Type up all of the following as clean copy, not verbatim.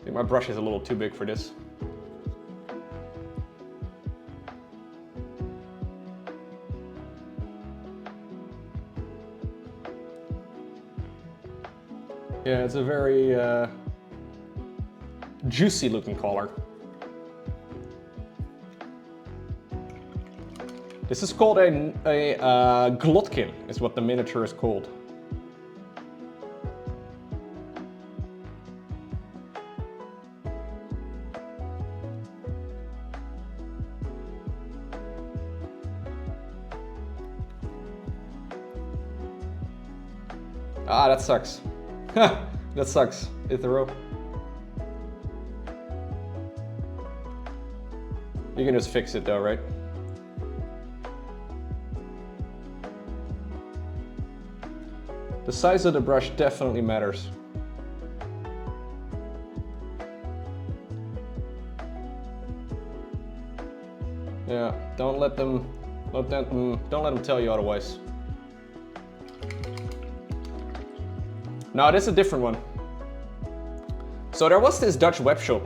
I think my brush is a little too big for this. Yeah, it's a very juicy looking color. This is called a Glottkin, is what the miniature is called. Ah, that sucks. That sucks, Ethrac. You can just fix it though, right? The size of the brush definitely matters. Yeah, don't let them tell you otherwise. No, this is a different one. So there was this Dutch webshop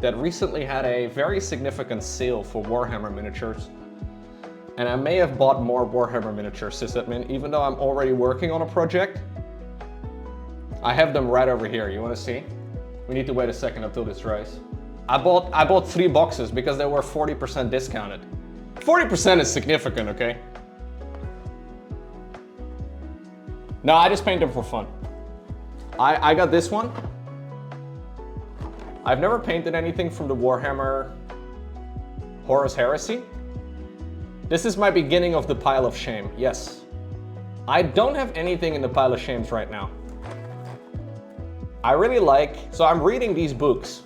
that recently had a very significant sale for Warhammer miniatures. And I may have bought more Warhammer miniatures, sysadmin, even though I'm already working on a project. I have them right over here. You want to see? We need to wait a second until this dries. I bought 3 boxes because they were 40% discounted. 40% is significant, okay? No, I just paint them for fun. I got this one. I've never painted anything from the Warhammer Horus Heresy. This is my beginning of the pile of shame, yes. I don't have anything in the pile of shames right now. I really like, so I'm reading these books,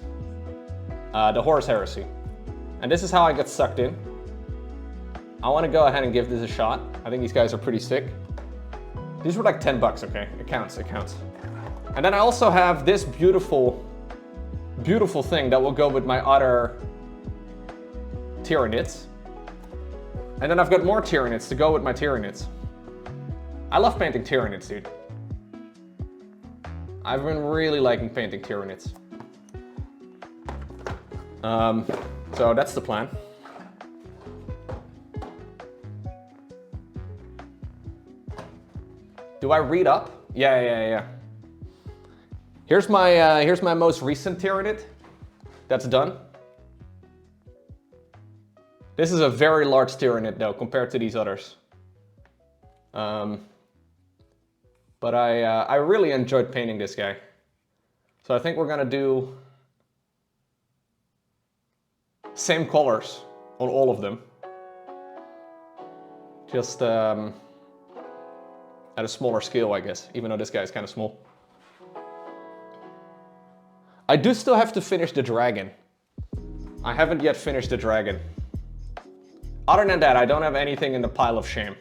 the Horus Heresy. And this is how I get sucked in. I want to go ahead and give this a shot. I think these guys are pretty sick. These were like 10 bucks, okay? It counts, it counts. And then I also have this beautiful, beautiful thing that will go with my other Tyranids. And then I've got more Tyranids to go with my Tyranids. I love painting Tyranids, dude. I've been really liking painting Tyranids. So that's the plan. Do I read up? Yeah. Here's my most recent Tyranid that's done. This is a very large Tyranid though, compared to these others. But I really enjoyed painting this guy. So I think we're gonna do same colors on all of them. Just at a smaller scale, I guess, even though this guy is kind of small. I do still have to finish the dragon. I haven't yet finished the dragon. Other than that, I don't have anything in the pile of shame.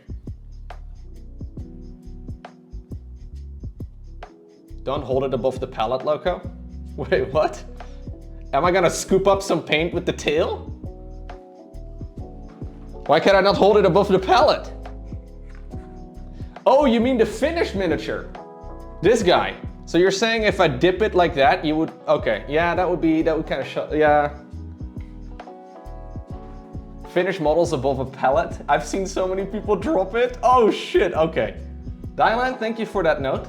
Don't hold it above the palette, Lowko. Wait, what? Am I gonna scoop up some paint with the tail? Why can't I not hold it above the palette? Oh, you mean the finished miniature? This guy. So you're saying if I dip it like that, you would, okay. Yeah, that would kind of show, yeah. Finished models above a palette. I've seen so many people drop it. Oh shit, okay. Dylan, thank you for that note.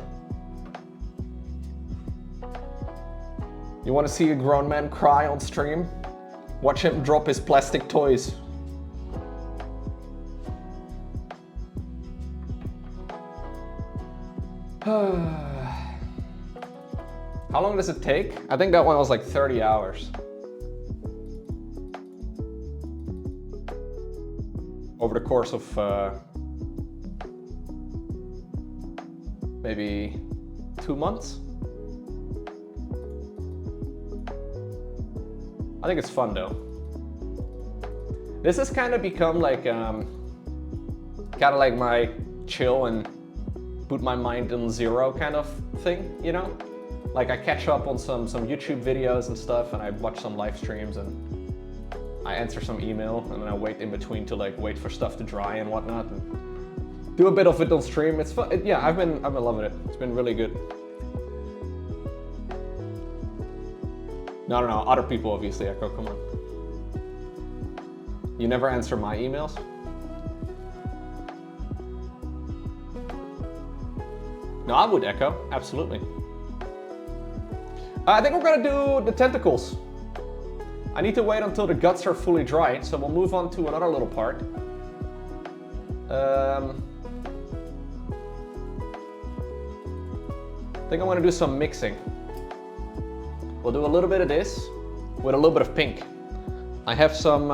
You want to see a grown man cry on stream? Watch him drop his plastic toys. How long does it take? I think that one was like 30 hours. Over the course of maybe 2 months. I think it's fun though. This has kind of become like my chill and put my mind on zero kind of thing, you know? Like I catch up on some YouTube videos and stuff, and I watch some live streams, and I answer some email, and then I wait in between to like wait for stuff to dry and whatnot, and do a bit of it on stream. It's fun. Yeah, I've been loving it. It's been really good. No, other people obviously, Echo, come on. You never answer my emails? No, I would, Echo, absolutely. I think we're gonna do the tentacles. I need to wait until the guts are fully dry, so we'll move on to another little part. I think I want to do some mixing. We'll do a little bit of this with a little bit of pink. I have some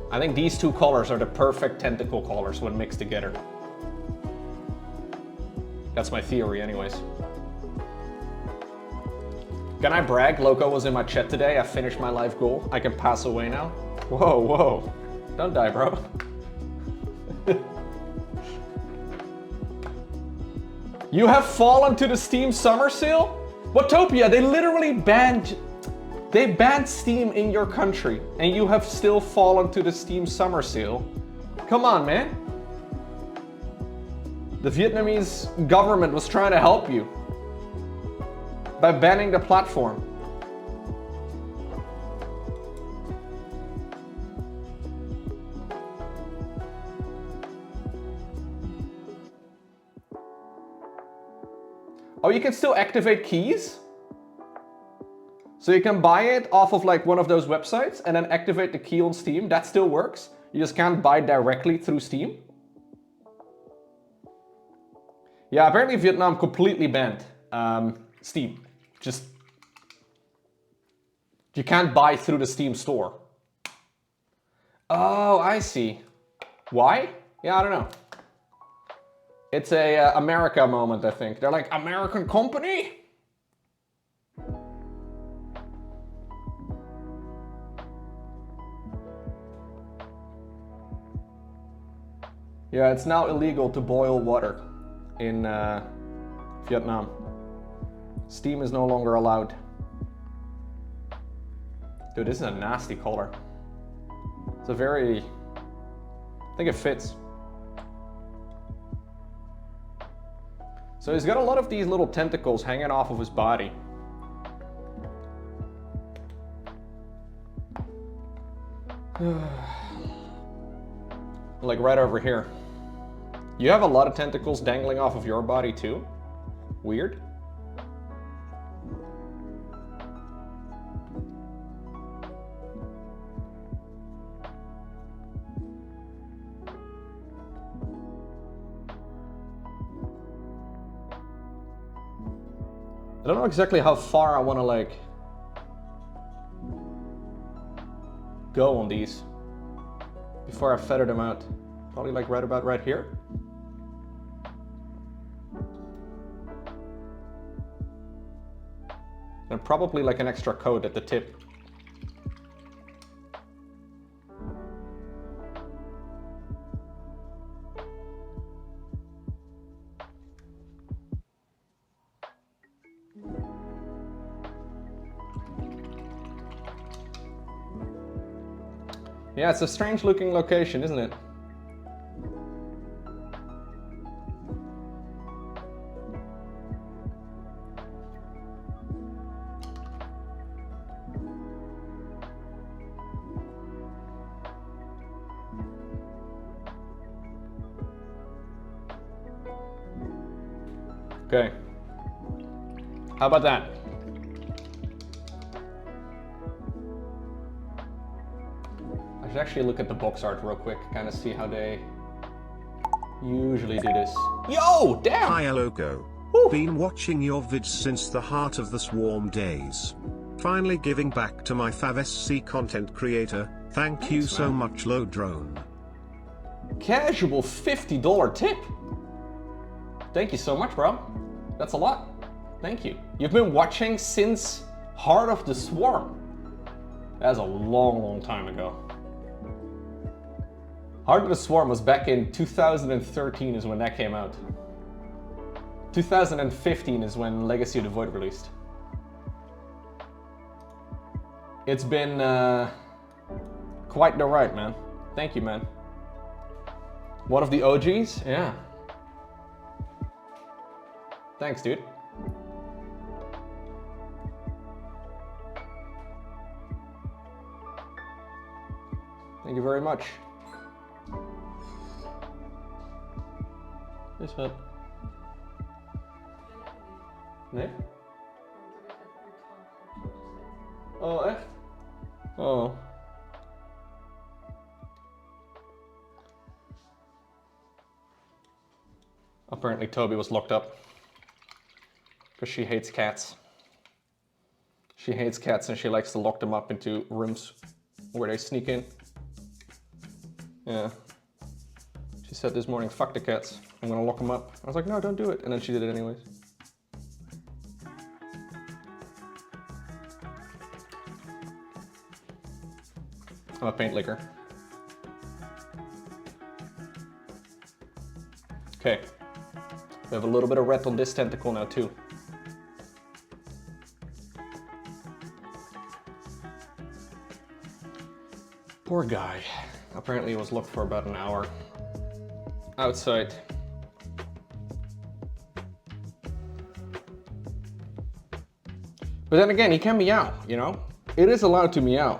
I think these two colors are the perfect tentacle colors when mixed together. That's my theory anyways. Can I brag? Lowko was in my chat today. I finished my life goal. I can pass away now. Whoa, whoa. Don't die, bro. You have fallen to the Steam summer sale? Watopia, they literally banned Steam in your country and you have still fallen to the Steam summer sale. Come on, man. The Vietnamese government was trying to help you by banning the platform. Oh, you can still activate keys? So you can buy it off of like one of those websites and then activate the key on Steam. That still works. You just can't buy directly through Steam. Yeah, apparently Vietnam completely banned Steam. Just, you can't buy through the Steam store. Oh, I see. Why? Yeah, I don't know. It's a America moment, I think. They're like, American company? Yeah, it's now illegal to boil water in Vietnam. Steam is no longer allowed. Dude, this is a nasty color. It's a very... I think it fits. So he's got a lot of these little tentacles hanging off of his body. Like right over here. You have a lot of tentacles dangling off of your body too? Weird. I don't know exactly how far I want to like go on these before I feather them out. Probably like right about right here. And probably like an extra coat at the tip. Yeah, it's a strange looking location, isn't it? Okay. How about that? I should actually look at the box art real quick, kind of see how they usually do this. Yo, damn! Hi Lowko. Been watching your vids since the Heart of the Swarm days. Finally giving back to my FavSC content creator. Thank you so much, Low Drone. Casual $50 tip. Thank you so much, bro. That's a lot. Thank you. You've been watching since Heart of the Swarm. That's a long, long time ago. Heart of the Swarm was back in 2013 is when that came out. 2015 is when Legacy of the Void released. It's been quite the ride, man. Thank you, man. One of the OGs? Yeah. Thanks, dude. Thank you very much. Is het? Nee? Oh, echt? Oh. Apparently Toby was locked up. Because she hates cats. She hates cats and she likes to lock them up into rooms where they sneak in. Yeah. She said this morning, fuck the cats. I'm gonna lock them up. I was like, no, don't do it. And then she did it anyways. I'm a paint licker. Okay. We have a little bit of red on this tentacle now too. Poor guy. Apparently he was locked for about an hour. Outside. But then again, he can meow, you know? It is allowed to meow.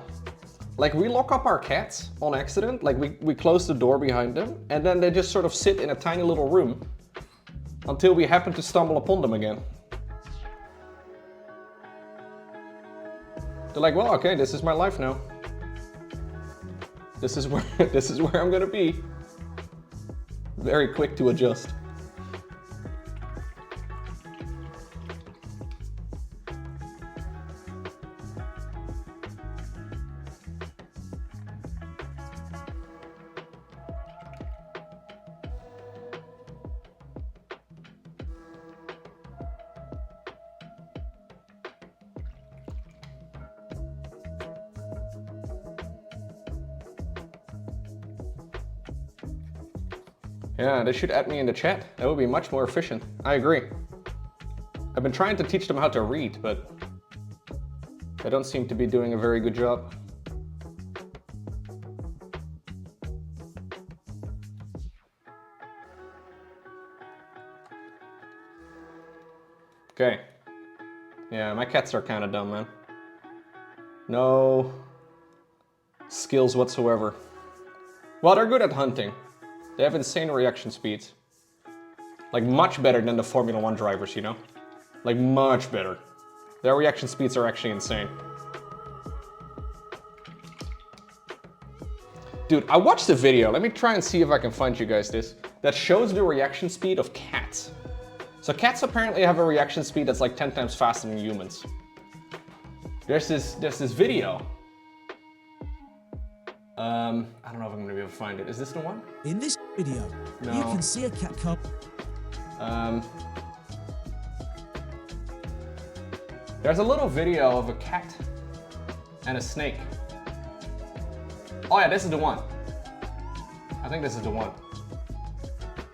Like, we lock up our cats on accident, like we close the door behind them, and then they just sort of sit in a tiny little room until we happen to stumble upon them again. They're like, well, okay, this is my life now. This is where I'm gonna be. Very quick to adjust. Yeah, they should add me in the chat. That would be much more efficient. I agree. I've been trying to teach them how to read, but they don't seem to be doing a very good job. Okay. Yeah, my cats are kind of dumb, man. No skills whatsoever. Well, they're good at hunting. They have insane reaction speeds. Like, much better than the Formula 1 drivers, you know? Like, much better. Their reaction speeds are actually insane. Dude, I watched a video, let me try and see if I can find you guys this, that shows the reaction speed of cats. So cats apparently have a reaction speed that's like 10 times faster than humans. There's this video. I don't know if I'm gonna be able to find it. Is this the one? In this video, No. you can see a cat come. There's a little video of a cat and a snake. Oh yeah, this is the one. I think this is the one.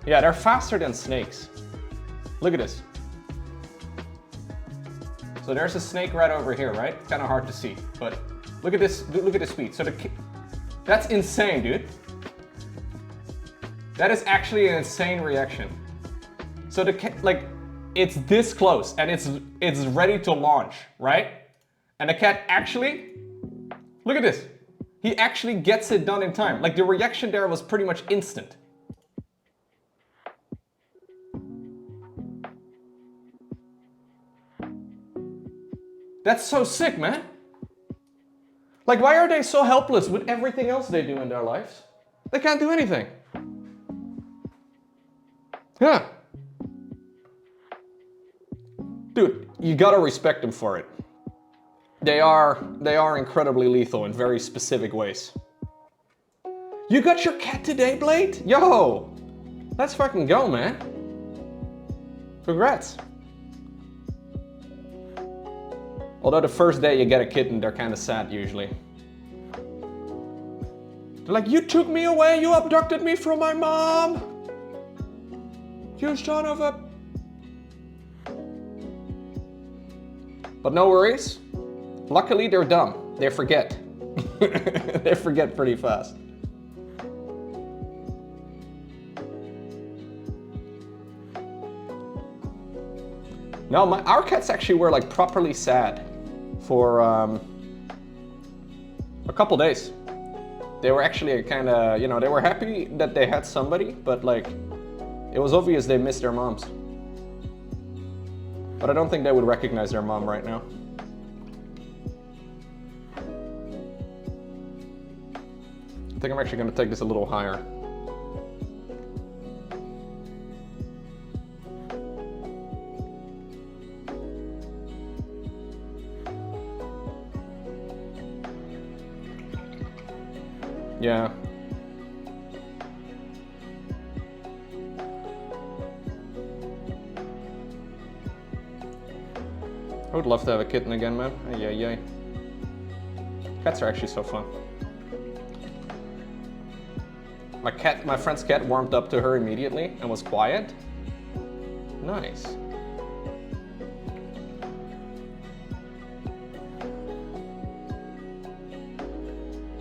Yeah, they're faster than snakes. Look at this. So there's a snake right over here, right? Kind of hard to see, but look at this. Look at the speed. So that's insane, dude. That is actually an insane reaction. So the cat, like, it's this close and it's ready to launch, right? And the cat actually, look at this. He actually gets it done in time. Like, the reaction there was pretty much instant. That's so sick, man. Like, why are they so helpless with everything else they do in their lives? They can't do anything. Yeah. Dude, you gotta respect them for it. They are incredibly lethal in very specific ways. You got your cat today, Blade? Yo! Let's fucking go, man. Congrats. Although the first day you get a kitten, they're kind of sad usually. They're like, you took me away, you abducted me from my mom! You son of a... But no worries. Luckily, they're dumb. They forget. They forget pretty fast. No, our cats actually were like properly sad for a couple days. They were actually kind of, you know, they were happy that they had somebody, but like, it was obvious they missed their moms. But I don't think they would recognize their mom right now. I think I'm actually going to take this a little higher. Yeah. I would love to have a kitten again, man. Ay, ay, ay. Cats are actually so fun. My friend's cat warmed up to her immediately and was quiet. Nice.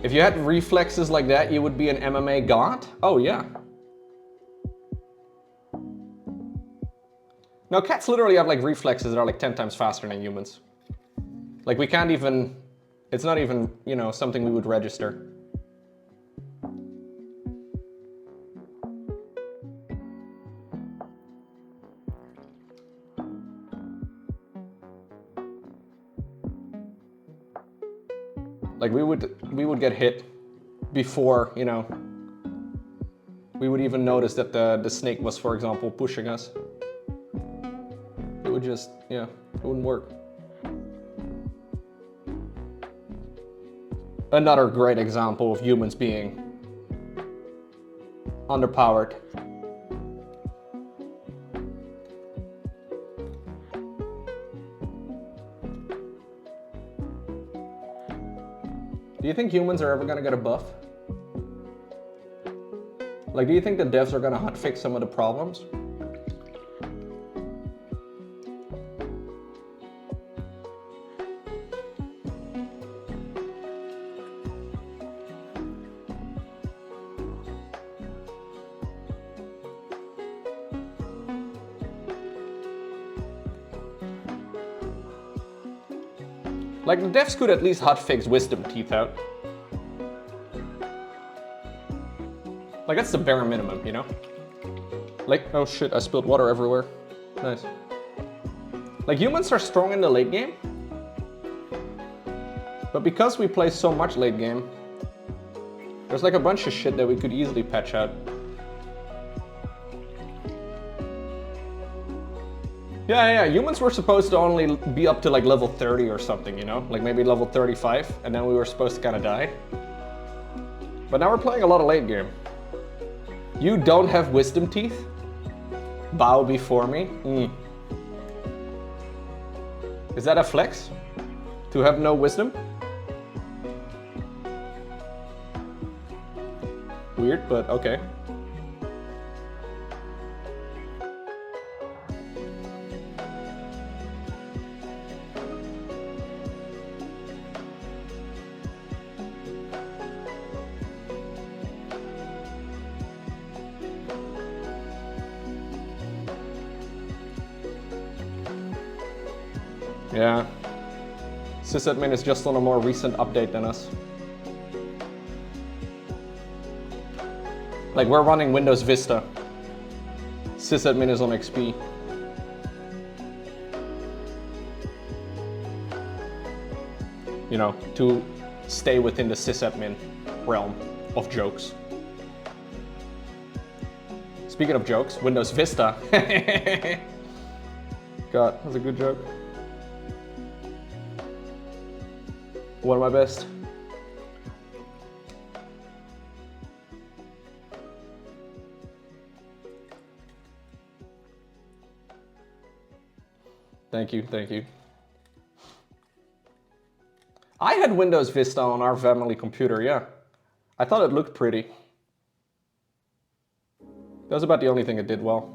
If you had reflexes like that, you would be an MMA god? Oh yeah. No, cats literally have like reflexes that are like 10 times faster than humans. Like we can't even, it's not even, you know, something we would register. Like we would get hit before, you know, we would even notice that the snake was, for example, pushing us. It would just, yeah, it wouldn't work. Another great example of humans being underpowered. Do you think humans are ever gonna get a buff? Like, do you think the devs are gonna hotfix some of the problems? Like, the devs could at least hotfix wisdom teeth out. Like, that's the bare minimum, you know? Like, oh shit, I spilled water everywhere. Nice. Like, humans are strong in the late game. But because we play so much late game, there's like a bunch of shit that we could easily patch out. Yeah, humans were supposed to only be up to like level 30 or something, you know? Like maybe level 35, and then we were supposed to kind of die. But now we're playing a lot of late game. You don't have wisdom teeth? Bow before me? Is that a flex? To have no wisdom? Weird, but okay. Yeah. Sysadmin is just on a more recent update than us. Like, we're running Windows Vista. Sysadmin is on XP. You know, to stay within the sysadmin realm of jokes. Speaking of jokes, Windows Vista. God, that's a good joke. One of my best. Thank you, thank you. I had Windows Vista on our family computer, yeah. I thought it looked pretty. That was about the only thing it did well.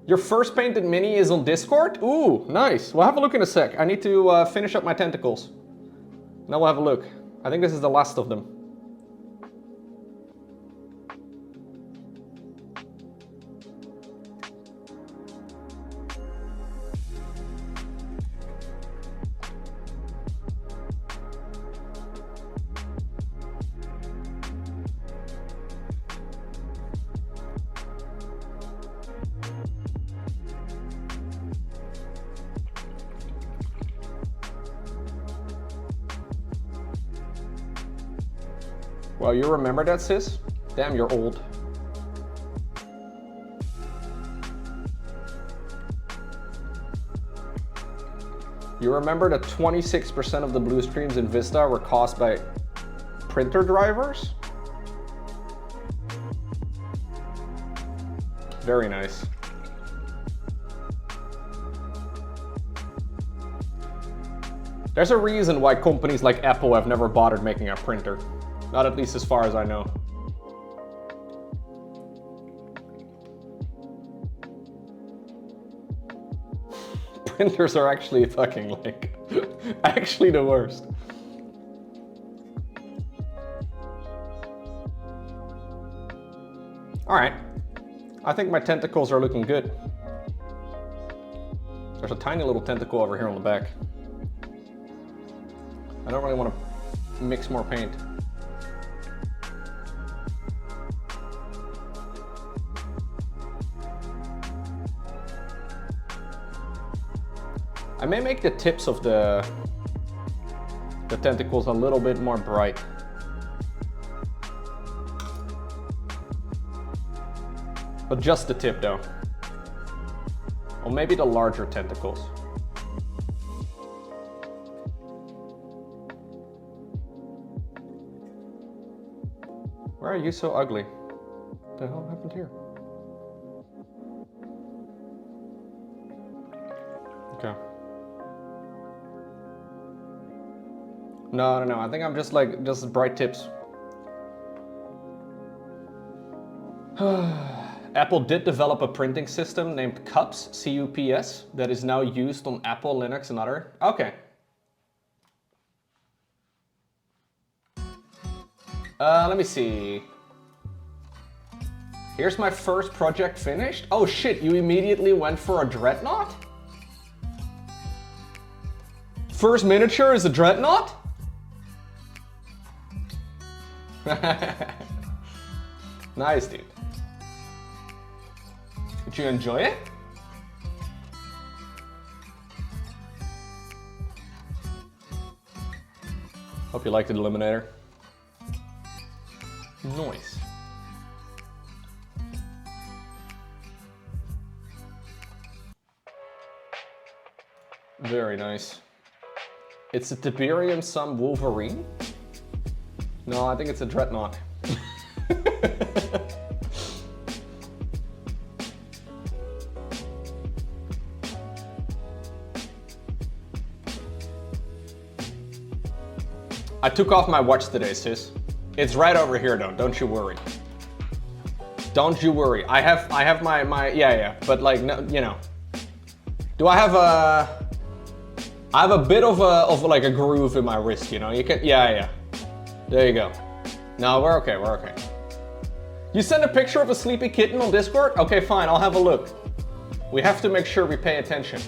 Your first painted mini is on Discord? Ooh, nice. We'll have a look in a sec. I need to finish up my tentacles. Now we'll have a look. I think this is the last of them. Well, you remember that, sis? Damn, you're old. You remember that 26% of the blue screens in Vista were caused by printer drivers? Very nice. There's a reason why companies like Apple have never bothered making a printer. Not at least as far as I know. Printers are actually fucking like, actually the worst. All right, I think my tentacles are looking good. There's a tiny little tentacle over here on the back. I don't really want to mix more paint. I may make the tips of the tentacles a little bit more bright. But just the tip though. Or maybe the larger tentacles. Why are you so ugly? What the hell happened here? Okay. No, I think I'm just like, just bright tips. Apple did develop a printing system named CUPS, C-U-P-S, that is now used on Apple, Linux, and other. Okay. Let me see. Here's my first project finished. Oh shit, you immediately went for a dreadnought? First miniature is a dreadnought? Nice, dude. Did you enjoy it? Hope you liked the Eliminator. Nice. Very nice. It's a Tiberium Sum Wolverine? No, I think it's a Dreadnought. I took off my watch today, sis. It's right over here though, don't you worry. Don't you worry. I have my yeah, but like, no, you know. Do I have a bit of like a groove in my wrist, you know? You can, yeah. There you go. No, we're okay. You sent a picture of a sleepy kitten on Discord? Okay, fine, I'll have a look. We have to make sure we pay attention.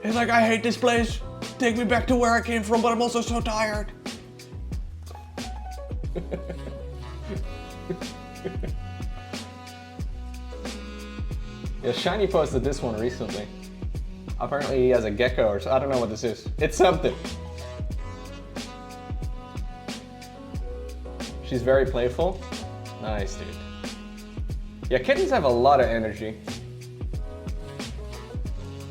It's like, I hate this place. Take me back to where I came from, but I'm also so tired. Yeah, Shiny posted this one recently. Apparently he has a gecko or so. I don't know what this is. It's something. She's very playful. Nice, dude. Yeah, kittens have a lot of energy.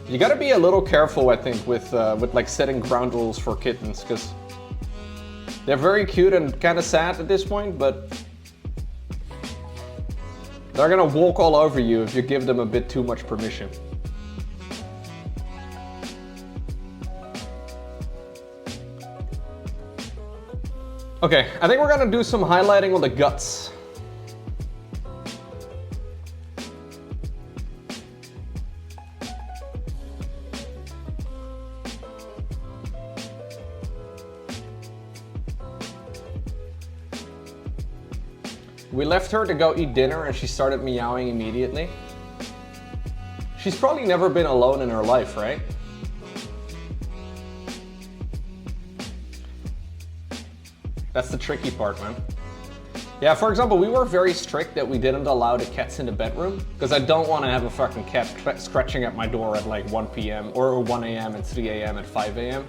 You gotta be a little careful, I think, with like setting ground rules for kittens, because they're very cute and kind of sad at this point, but they're gonna walk all over you if you give them a bit too much permission. Okay, I think we're gonna do some highlighting on the guts. We left her to go eat dinner and she started meowing immediately. She's probably never been alone in her life, right? That's the tricky part, man. Yeah, for example, we were very strict that we didn't allow the cats in the bedroom because I don't want to have a fucking cat scratching at my door at like 1 p.m. or 1 a.m. and 3 a.m. and 5 a.m.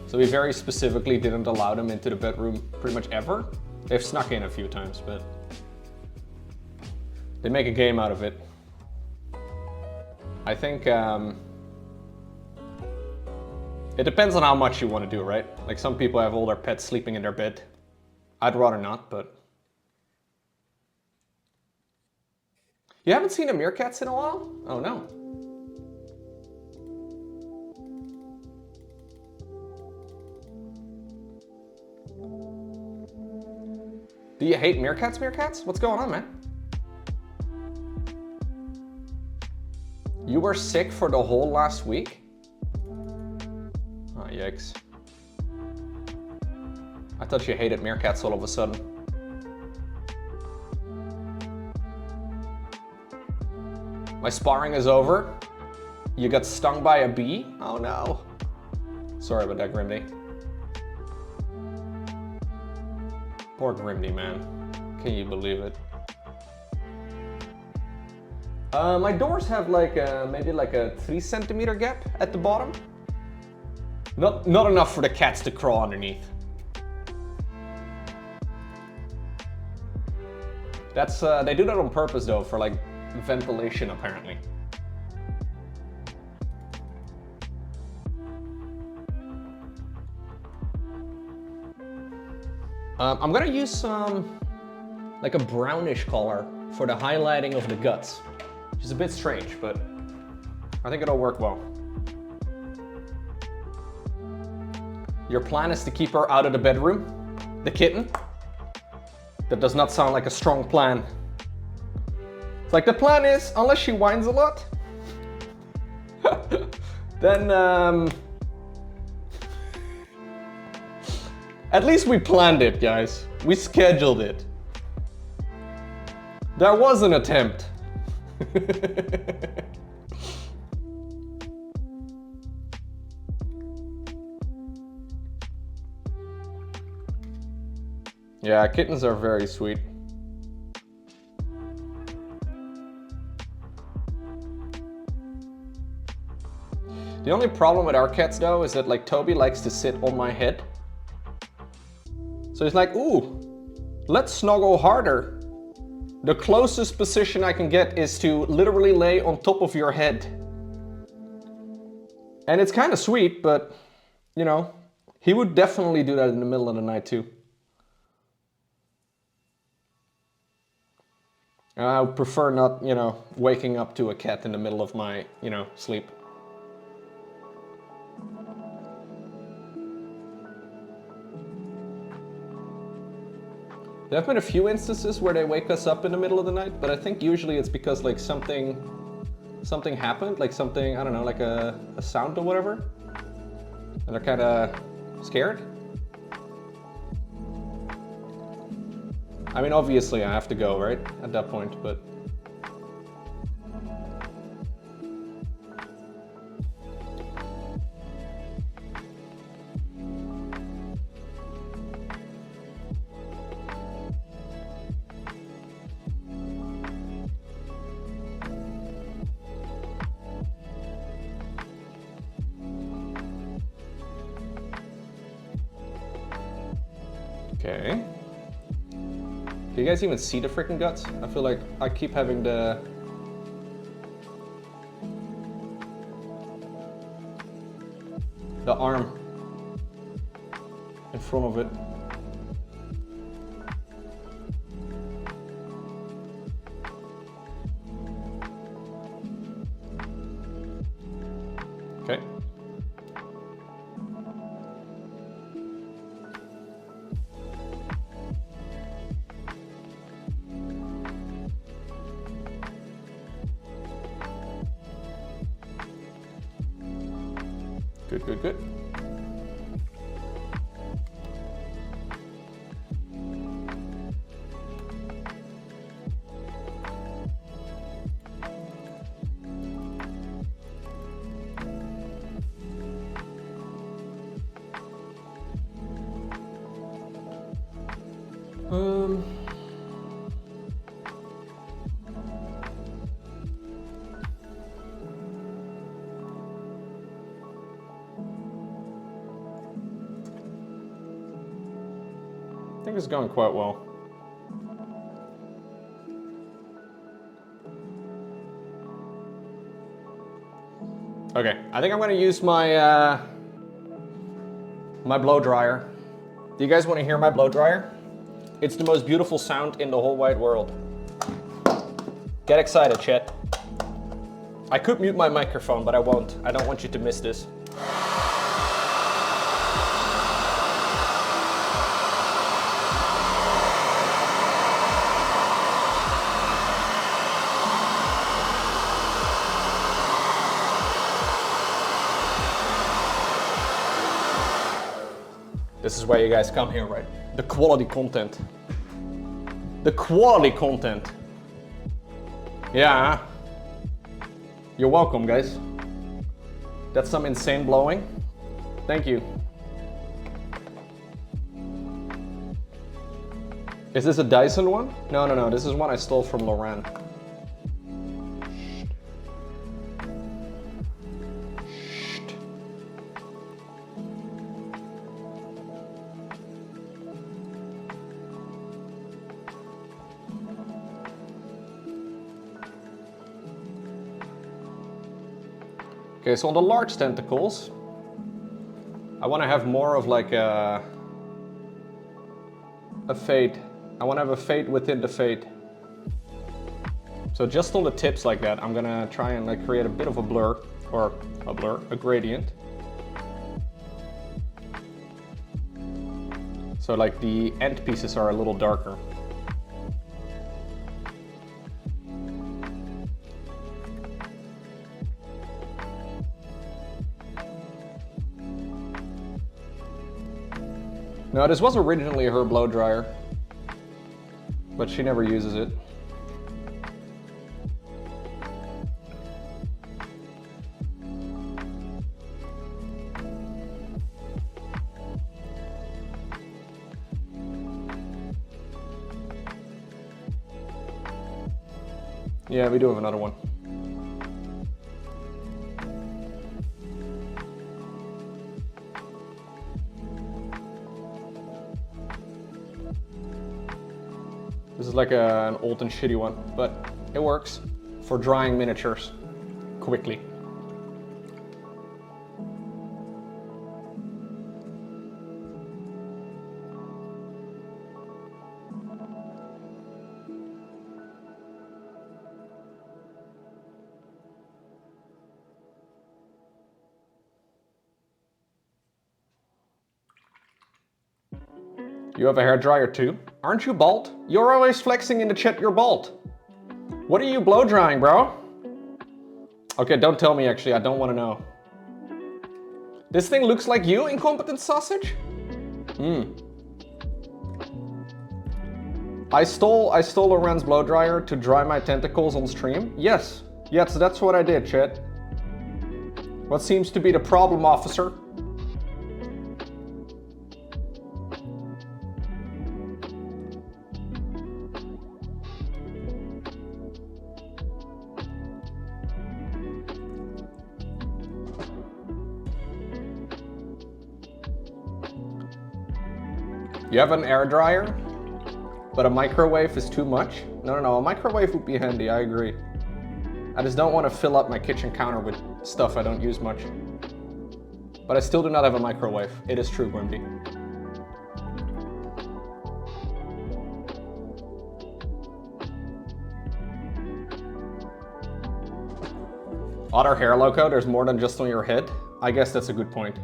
So we very specifically didn't allow them into the bedroom pretty much ever. They've snuck in a few times, but they make a game out of it. I think it depends on how much you want to do, right? Like some people have all their pets sleeping in their bed. I'd rather not, but... You haven't seen the meerkats in a while? Oh no. Do you hate meerkats? What's going on, man? You were sick for the whole last week? Oh, yikes. I thought you hated meerkats all of a sudden. My sparring is over. You got stung by a bee? Oh no. Sorry about that, Grimdy. Poor Grimdy, man. Can you believe it? My doors have like maybe like a 3 centimeter gap at the bottom. Not enough for the cats to crawl underneath. That's they do that on purpose though, for like ventilation apparently. I'm gonna use some like a brownish color for the highlighting of the guts, which is a bit strange, but I think it'll work well. Your plan is to keep her out of the bedroom, the kitten? That does not sound like a strong plan. It's like the plan is, unless she whines a lot, then at least we planned it, guys. We scheduled it. There was an attempt. Yeah, kittens are very sweet. The only problem with our cats though is that like Toby likes to sit on my head. So he's like, ooh, let's snuggle harder. The closest position I can get is to literally lay on top of your head. And it's kind of sweet, but you know, he would definitely do that in the middle of the night too. I would prefer not, you know, waking up to a cat in the middle of my, you know, sleep. There have been a few instances where they wake us up in the middle of the night, but I think usually it's because like something happened, like something, I don't know, like a sound or whatever. And they're kind of scared. I mean, obviously I have to go, right? At that point, but... Okay. Can you guys even see the freaking guts? I feel like I keep having the arm in front of it. Okay. Good, good, good. is going quite well. Okay, I think I'm gonna use my my blow dryer. Do you guys want to hear my blow dryer? It's the most beautiful sound in the whole wide world. Get excited, chat. I could mute my microphone, but I won't. I don't want you to miss this. This is why you guys come here, right? The quality content. The quality content. Yeah. You're welcome, guys. That's some insane blowing. Thank you. Is this a Dyson one? No, no, no. This is one I stole from Loran. Okay, so on the large tentacles, I want to have more of like a fade. I want to have a fade within the fade. So just on the tips like that, I'm gonna try and like create a bit of a blur, or a gradient. So like the end pieces are a little darker. No, this was originally her blow dryer, but she never uses it. Yeah, we do have another one. This is like an old and shitty one, but it works for drying miniatures quickly. You have a hairdryer too? Aren't you bald? You're always flexing in the chat you're bald. What are you blow drying, bro? Okay, don't tell me actually, I don't want to know. This thing looks like you, incompetent sausage? I stole Loren's blow dryer to dry my tentacles on stream? Yes, that's what I did, chat. What seems to be the problem, officer? You have an air dryer, but a microwave is too much? No, a microwave would be handy, I agree. I just don't want to fill up my kitchen counter with stuff I don't use much. But I still do not have a microwave. It is true, Grimby. Otter hair, Lowko, there's more than just on your head? I guess that's a good point.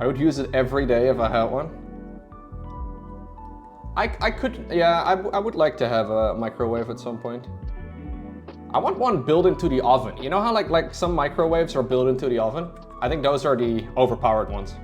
I would use it every day if I had one. I could, yeah, I would like to have a microwave at some point. I want one built into the oven. You know how like some microwaves are built into the oven? I think those are the overpowered ones.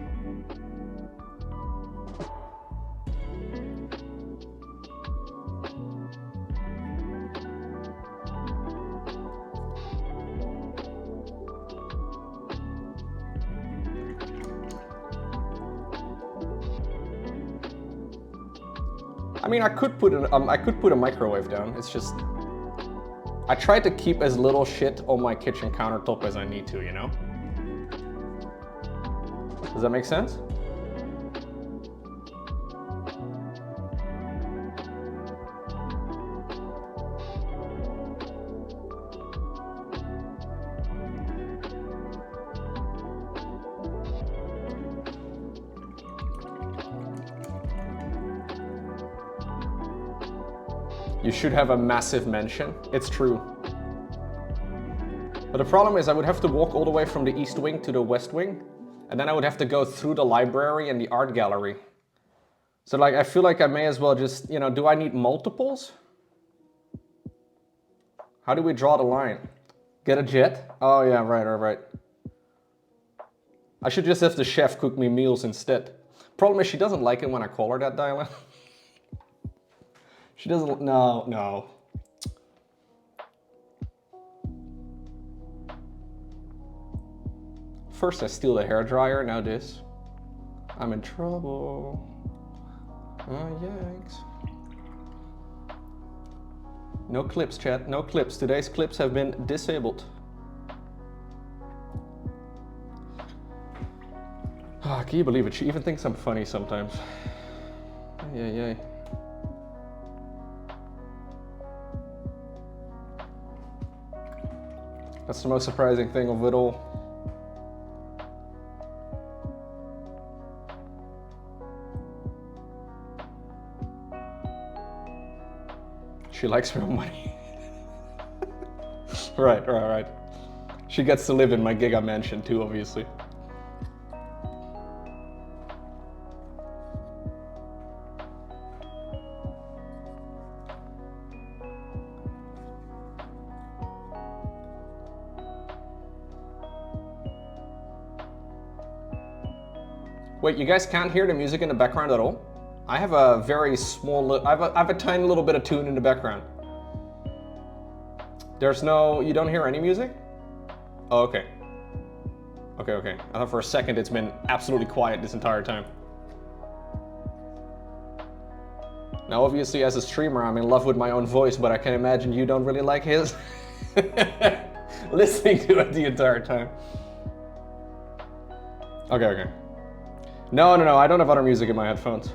I mean, I could put a microwave down. It's just, I try to keep as little shit on my kitchen countertop as I need to, you know? Does that make sense? You should have a massive mansion. It's true. But the problem is I would have to walk all the way from the east wing to the west wing, and then I would have to go through the library and the art gallery. So like, I feel like I may as well just, you know, do I need multiples? How do we draw the line? Get a jet? Oh yeah, right. I should just have the chef cook me meals instead. Problem is she doesn't like it when I call her that, Dylan. She doesn't, no. First I steal the hairdryer, now this. I'm in trouble. Oh, yikes. No clips, chat, no clips. Today's clips have been disabled. Can you believe it? She even thinks I'm funny sometimes. Yeah. That's the most surprising thing of it all. She likes real money. Right. She gets to live in my Giga mansion too, obviously. Wait, you guys can't hear the music in the background at all? I have a very small, I have a tiny little bit of tune in the background. There's no, you don't hear any music? Oh, okay. Okay. I thought for a second it's been absolutely quiet this entire time. Now obviously as a streamer I'm in love with my own voice, but I can imagine you don't really like his. Listening to it the entire time. Okay. No, I don't have other music in my headphones.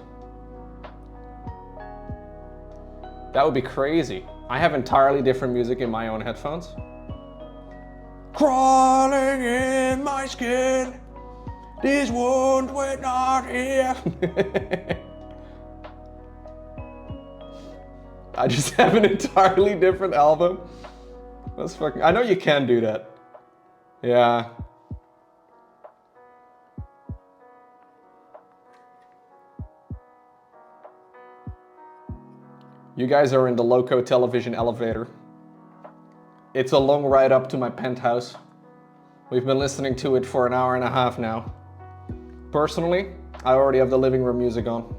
That would be crazy. I have entirely different music in my own headphones. Crawling in my skin, these wounds were not here. I just have an entirely different album. That's fucking, I know you can do that. Yeah. You guys are in the Lowko television elevator. It's a long ride up to my penthouse. We've been listening to it for an hour and a half now. Personally, I already have the living room music on.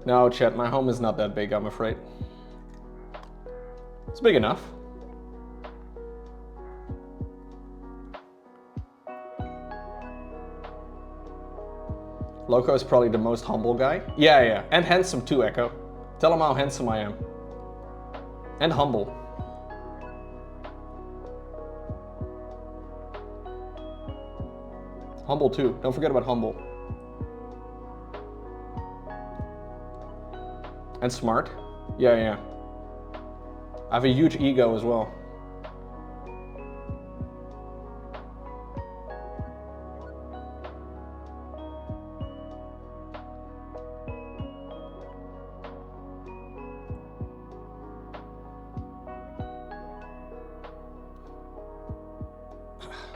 No, chat, my home is not that big, I'm afraid. It's big enough. Lowko is probably the most humble guy. Yeah, and handsome too, Echo. Tell him how handsome I am. And humble. Humble too, don't forget about humble. And smart. Yeah. I have a huge ego as well.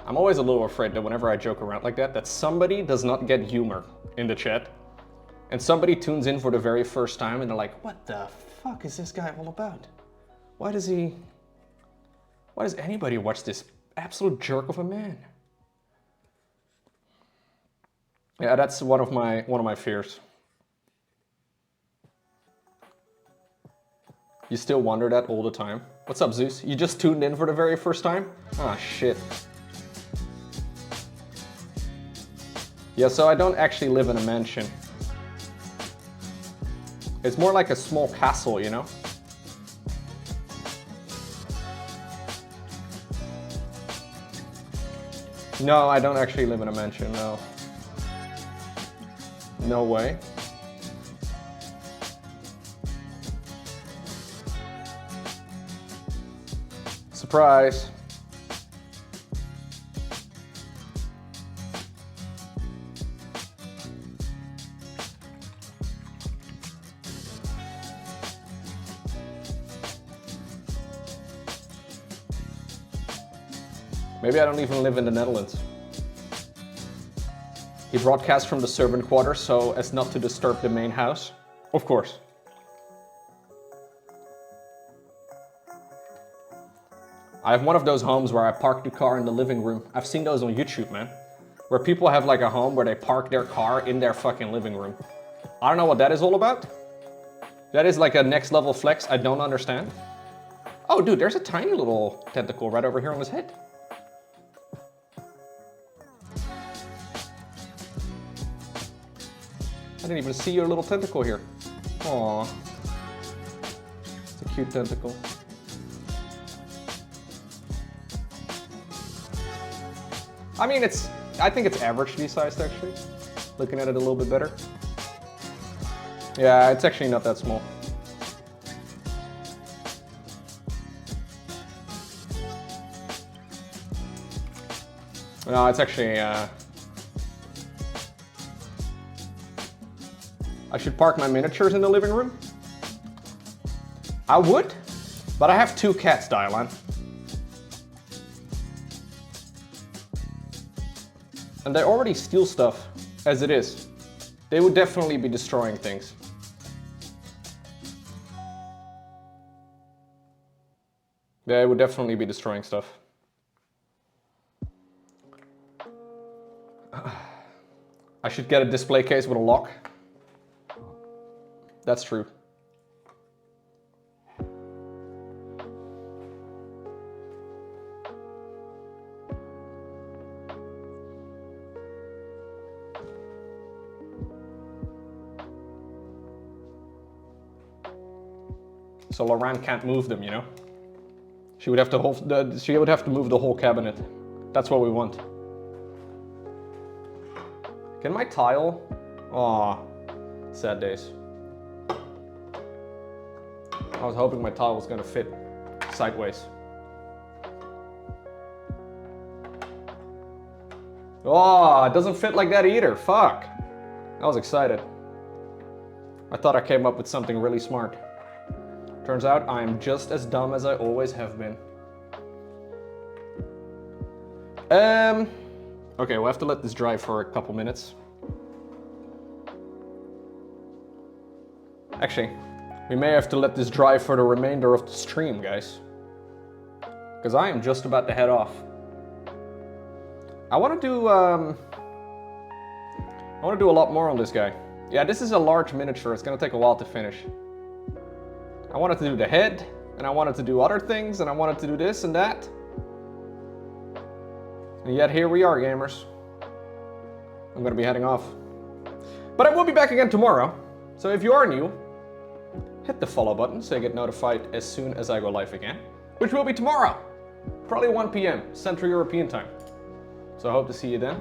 I'm always a little afraid that whenever I joke around like that somebody does not get humor in the chat. And somebody tunes in for the very first time and they're like, what the fuck is this guy all about? Why does anybody watch this absolute jerk of a man? Yeah, that's one of my fears. You still wonder that all the time? What's up, Zeus? You just tuned in for the very first time? Ah, shit. Yeah, so I don't actually live in a mansion. It's more like a small castle, you know? No, I don't actually live in a mansion, no. No way. Surprise. Maybe I don't even live in the Netherlands. He broadcasts from the servant quarters so as not to disturb the main house. Of course. I have one of those homes where I park the car in the living room. I've seen those on YouTube, man. Where people have like a home where they park their car in their fucking living room. I don't know what that is all about. That is like a next level flex I don't understand. Oh dude, there's a tiny little tentacle right over here on his head. I didn't even see your little tentacle here. Aww. It's a cute tentacle. I mean, I think it's averagely sized actually. Looking at it a little bit better. Yeah, it's actually not that small. No, it's actually, I should park my miniatures in the living room. I would, but I have 2 cats, Dylan. And they already steal stuff as it is. They would definitely be destroying things. They would definitely be destroying stuff. I should get a display case with a lock. That's true. So Lorraine can't move them, you know? She would have to move the whole cabinet. That's what we want. Can my tile? Aw, sad days. I was hoping my tile was gonna fit sideways. Oh, it doesn't fit like that either. Fuck. I was excited. I thought I came up with something really smart. Turns out I am just as dumb as I always have been. Okay, we'll have to let this dry for a couple minutes. Actually, we may have to let this dry for the remainder of the stream, guys. Because I am just about to head off. I want to do a lot more on this guy. Yeah, this is a large miniature. It's going to take a while to finish. I wanted to do the head, and I wanted to do other things, and I wanted to do this and that. And yet here we are, gamers. I'm going to be heading off. But I will be back again tomorrow. So if you are new, hit the follow button so you get notified as soon as I go live again, which will be tomorrow, probably 1 p.m. Central European time. So I hope to see you then.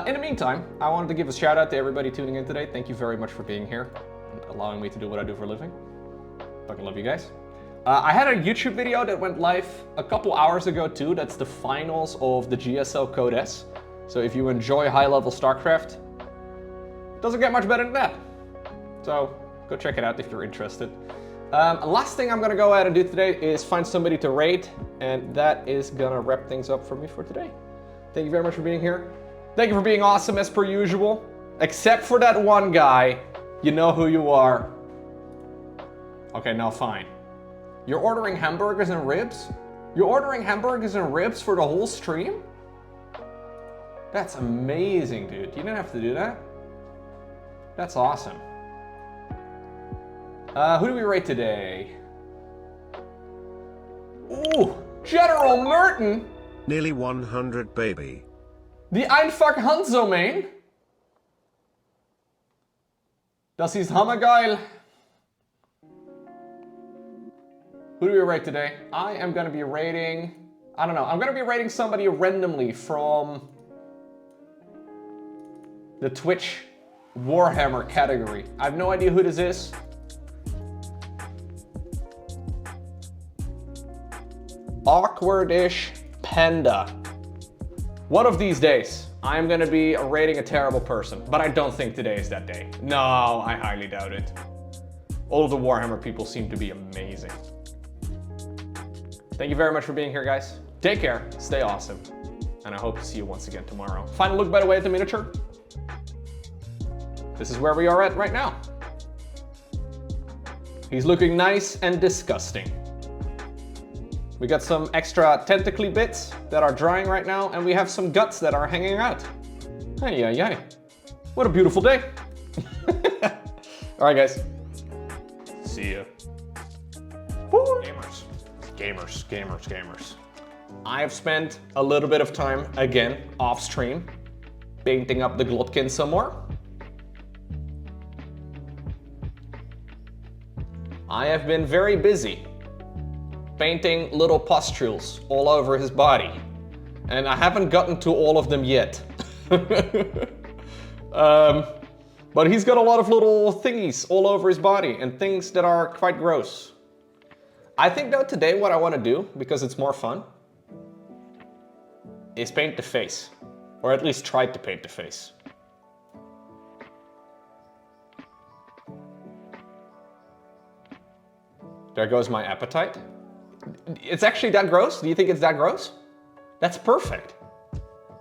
In the meantime, I wanted to give a shout out to everybody tuning in today. Thank you very much for being here and allowing me to do what I do for a living. Fucking love you guys. I had a YouTube video that went live a couple hours ago too. That's the finals of the GSL Code S. So if you enjoy high-level StarCraft, it doesn't get much better than that. So go check it out if you're interested. Last thing I'm gonna go ahead and do today is find somebody to raid, and that is gonna wrap things up for me for today. Thank you very much for being here. Thank you for being awesome as per usual. Except for that one guy. You know who you are. Okay, now fine. You're ordering hamburgers and ribs? You're ordering hamburgers and ribs for the whole stream? That's amazing, dude. You didn't have to do that. That's awesome. Who do we rate today? Ooh, General Merton! Nearly 100, baby. Die einfach Hanzo, man. Das ist hammergeil. Who do we rate today? I am gonna be rating I don't know. I'm gonna be rating somebody randomly from the Twitch Warhammer category. I have no idea who this is. Awkwardish Panda. One of these days, I'm gonna be rating a terrible person, but I don't think today is that day. No, I highly doubt it. All of the Warhammer people seem to be amazing. Thank you very much for being here, guys. Take care, stay awesome, and I hope to see you once again tomorrow. Final look, by the way, at the miniature. This is where we are at right now. He's looking nice and disgusting. We got some extra tentacly bits that are drying right now, and we have some guts that are hanging out. Hey, yeah, yeah. What a beautiful day. All right, guys. See ya. Gamers, gamers, gamers, gamers. I have spent a little bit of time, again, off stream, painting up the Glottkin some more. I have been very busy painting little pustules all over his body. And I haven't gotten to all of them yet. But he's got a lot of little thingies all over his body and things that are quite gross. I think though today what I want to do, because it's more fun, is paint the face. Or at least try to paint the face. There goes my appetite. It's actually that gross? Do you think it's that gross? That's perfect.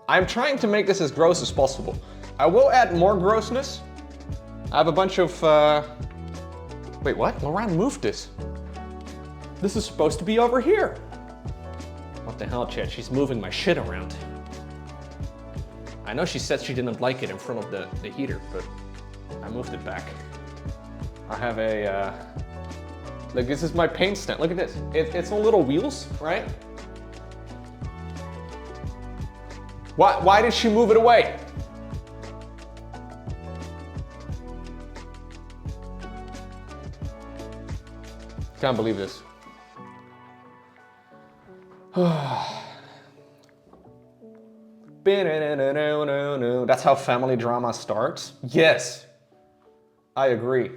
I'm trying to make this as gross as possible. I will add more grossness. I have a bunch of... Wait, what? Lauren moved this. This is supposed to be over here. What the hell, Chad? She's moving my shit around. I know she said she didn't like it in front of the heater, but I moved it back. I have a... Like, this is my paint stand. Look at this. It's on little wheels, right? Why did she move it away? Can't believe this. That's how family drama starts? Yes, I agree.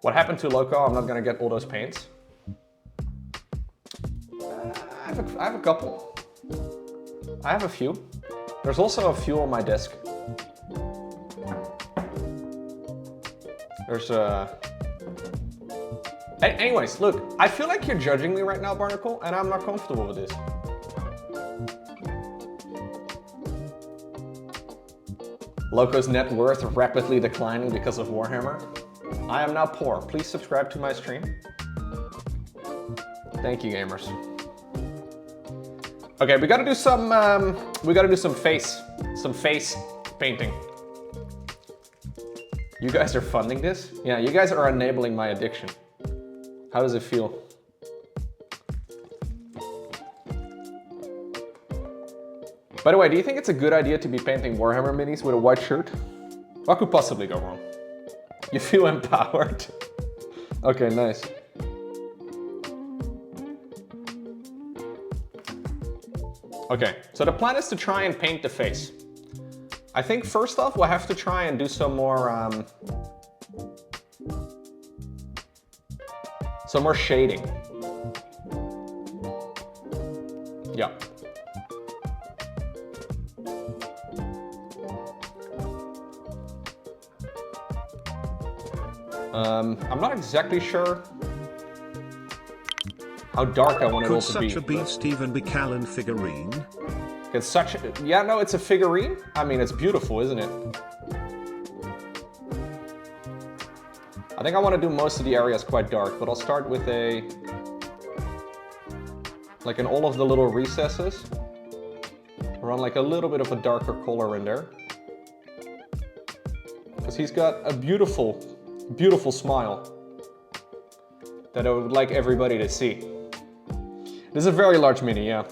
What happened to Lowko? I'm not gonna get all those paints. I have a couple. I have a few. There's also a few on my desk. There's Anyways, look, I feel like you're judging me right now, Barnacle, and I'm not comfortable with this. Lowko's net worth rapidly declining because of Warhammer. I am now poor. Please subscribe to my stream. Thank you, gamers. Okay, we gotta do some face painting. You guys are funding this? Yeah, you guys are enabling my addiction. How does it feel? By the way, do you think it's a good idea to be painting Warhammer minis with a white shirt? What could possibly go wrong? You feel empowered? Okay, nice. Okay, so the plan is to try and paint the face. I think first off, we'll have to try and do some more shading. Yeah. I'm not exactly sure how dark I want it all to be. Could such a beast even be Callan figurine? It's such a... Yeah, no, it's a figurine. I mean, it's beautiful, isn't it? I think I want to do most of the areas quite dark, but I'll start with a... like in all of the little recesses. Run like a little bit of a darker color in there. Because he's got a beautiful, beautiful smile that I would like everybody to see. This is a very large mini, yeah.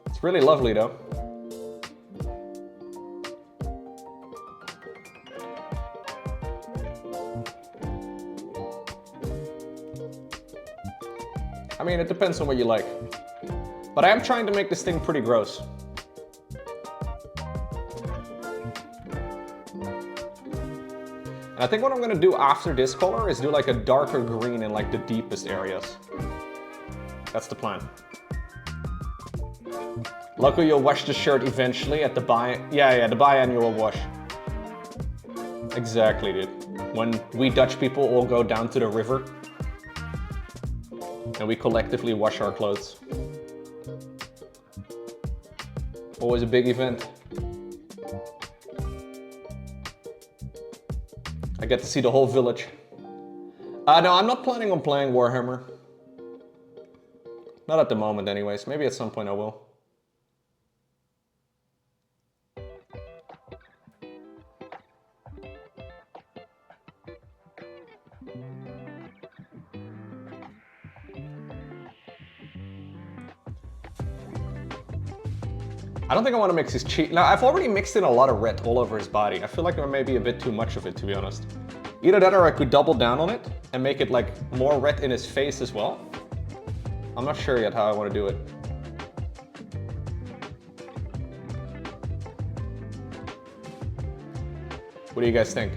It's really lovely though. I mean, it depends on what you like. But I am trying to make this thing pretty gross. And I think what I'm gonna do after this color is do like a darker green in like the deepest areas. That's the plan. Lowko, you'll wash the shirt eventually at the the biannual wash. Exactly, dude. When we Dutch people all go down to the river and we collectively wash our clothes. Always a big event. I get to see the whole village. No, I'm not planning on playing Warhammer. Not at the moment anyways. Maybe at some point I will. I don't think I want to mix his cheek. Now, I've already mixed in a lot of red all over his body. I feel like there may be a bit too much of it, to be honest. Either that or I could double down on it and make it like more red in his face as well. I'm not sure yet how I want to do it. What do you guys think?